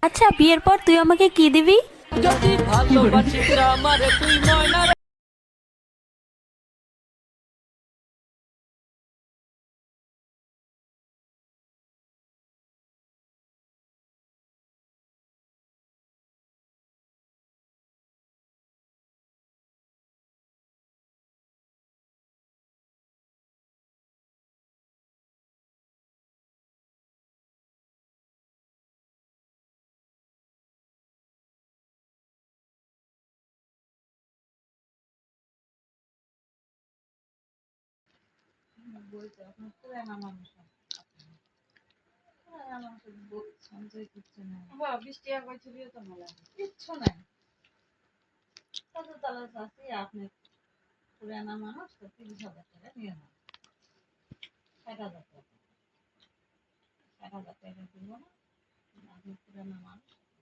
আচ্ছা, বিয়ের পর তুই আমাকে কি দিবি? যদি ভালোবাসিস আমারে তুই ময়না বলছে আপনার পুরানা মানুষ পুরানা মানুষের সঞ্চয় কিচ্ছু নাই। বাবা 20 টাকা করে ছবিও তো ভালো কিচ্ছু নাই। কত তালা চাষি আপনি পুরানা মানুষ তো 30,000 টাকা নিয়ে যান, 60,000 টাকা, 60,000 টাকা দিব না। আপনি পুরানা